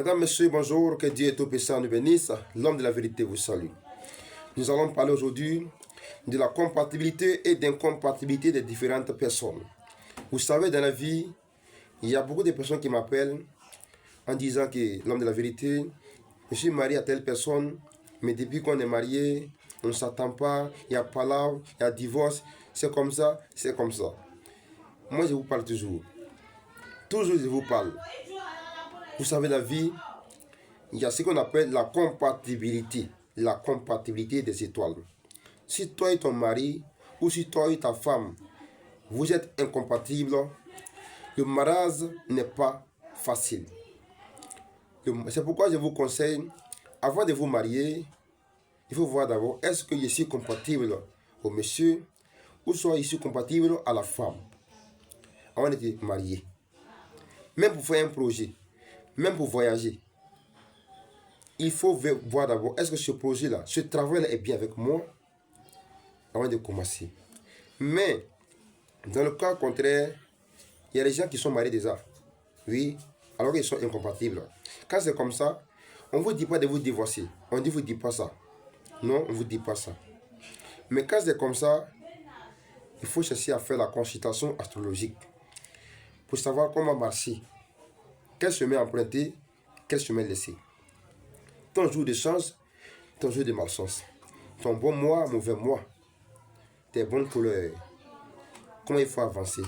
Mesdames, Messieurs, bonjour, que Dieu Tout-Puissant nous bénisse. L'homme de la vérité vous salue. Nous allons parler aujourd'hui de la compatibilité et d'incompatibilité des différentes personnes. Vous savez, dans la vie, il y a beaucoup de personnes qui m'appellent en disant que l'homme de la vérité, je suis marié à telle personne, mais depuis qu'on est marié, on ne s'attend pas, il y a palabre, il y a divorce, c'est comme ça, c'est comme ça. Moi, je vous parle toujours. Toujours, je vous parle. Vous savez, la vie, il y a ce qu'on appelle la compatibilité des étoiles. Si toi et ton mari, ou si toi et ta femme, vous êtes incompatibles, le mariage n'est pas facile. C'est pourquoi je vous conseille, avant de vous marier, il faut voir d'abord, est-ce que je suis compatible au monsieur, ou soit je suis compatible à la femme, avant de te marier. Même pour faire un projet, même pour voyager, il faut voir d'abord, est-ce que ce projet-là, ce travail-là est bien avec moi avant de commencer. Mais, dans le cas contraire, il y a des gens qui sont mariés déjà. Oui, alors qu'ils sont incompatibles. Quand c'est comme ça, on ne vous dit pas de vous divorcer. On ne vous dit pas ça. Non, on ne vous dit pas ça. Mais quand c'est comme ça, il faut chercher à faire la consultation astrologique pour savoir comment marcher. Quel chemin emprunter, quel chemin laisser. Ton jour de chance, ton jour de malchance. Ton bon mois, mauvais mois. Tes bonnes couleurs. Comment il faut avancer.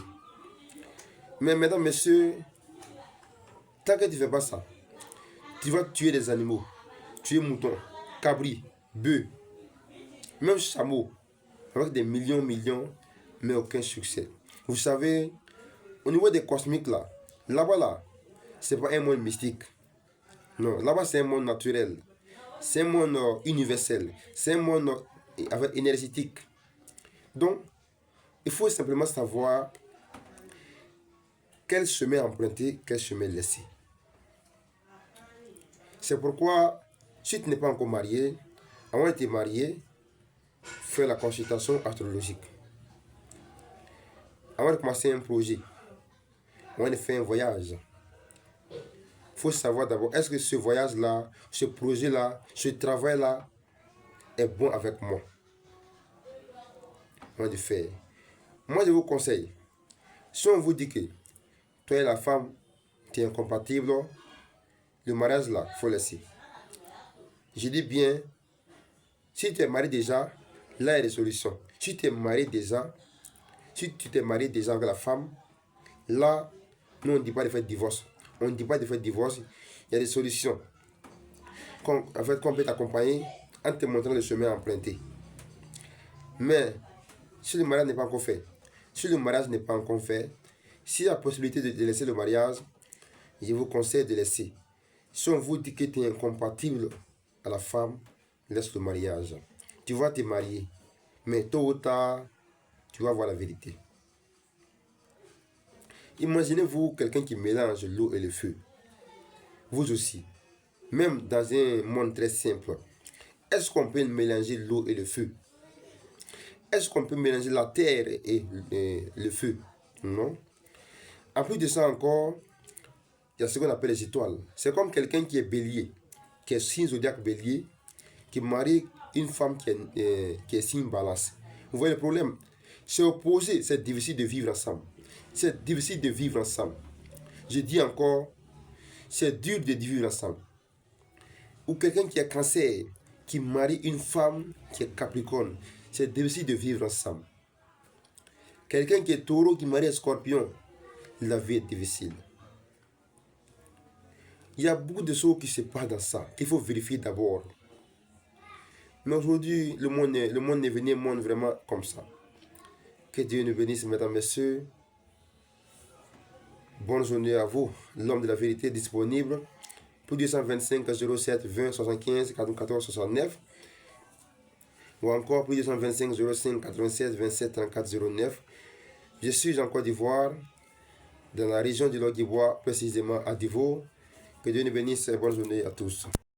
Mais mesdames, messieurs, tant que tu ne fais pas ça, tu vas tuer des animaux. Tuer moutons, cabris, bœufs, même chameaux, avec des millions, mais aucun succès. Vous savez, au niveau des cosmiques là, là-bas, c'est pas un monde mystique. Non, là-bas c'est un monde naturel. C'est un monde universel. C'est un monde énergétique. Donc, il faut simplement savoir quel chemin emprunter, quel chemin laisser. C'est pourquoi, si tu n'es pas encore marié, avant de te marier, fais la consultation astrologique. Avant de commencer un projet, avant de faire un voyage, il faut savoir d'abord, est-ce que ce voyage-là, ce projet-là, ce travail-là est bon avec moi. Avant de faire. Moi, je vous conseille, si on vous dit que toi et la femme, tu es incompatible, le mariage là, il faut laisser. Je dis bien, si tu es marié déjà, là il y a des solutions. Si tu es marié déjà, si tu t'es marié déjà avec la femme, là, nous on ne dit pas de faire divorce. On ne dit pas de faire divorce. Il y a des solutions. En fait, qu'on peut t'accompagner en te montrant le chemin emprunté. Mais, si le mariage n'est pas encore fait, s'il y a la possibilité de laisser le mariage, je vous conseille de laisser. Si on vous dit que tu es incompatible à la femme, laisse le mariage. Tu vas te marier. Mais tôt ou tard, tu vas voir la vérité. Imaginez-vous quelqu'un qui mélange l'eau et le feu. Vous aussi. Même dans un monde très simple. Est-ce qu'on peut mélanger l'eau et le feu? Est-ce qu'on peut mélanger la terre et le feu? Non. En plus de ça encore, il y a ce qu'on appelle les étoiles. C'est comme quelqu'un qui est bélier, qui est signe zodiaque bélier, qui marie une femme qui est signe balance. Vous voyez le problème? C'est opposé, c'est difficile de vivre ensemble. C'est difficile de vivre ensemble. Je dis encore, c'est dur de vivre ensemble. Ou quelqu'un qui est cancer, qui marie une femme qui est capricorne. C'est difficile de vivre ensemble. Quelqu'un qui est taureau, qui marie un scorpion, la vie est difficile. Il y a beaucoup de choses qui se passent dans ça. Il faut vérifier d'abord. Mais aujourd'hui, le monde est devenu un monde vraiment comme ça. Que Dieu nous bénisse, mesdames, messieurs. Bonne journée à vous. L'homme de la vérité est disponible. Plus 225 07 20 75 94 69. Ou encore plus 225 05 96 27 34 09. Je suis en Côte d'Ivoire, dans la région du Logui-Bois, précisément à Divo. Que Dieu nous bénisse et bonne journée à tous.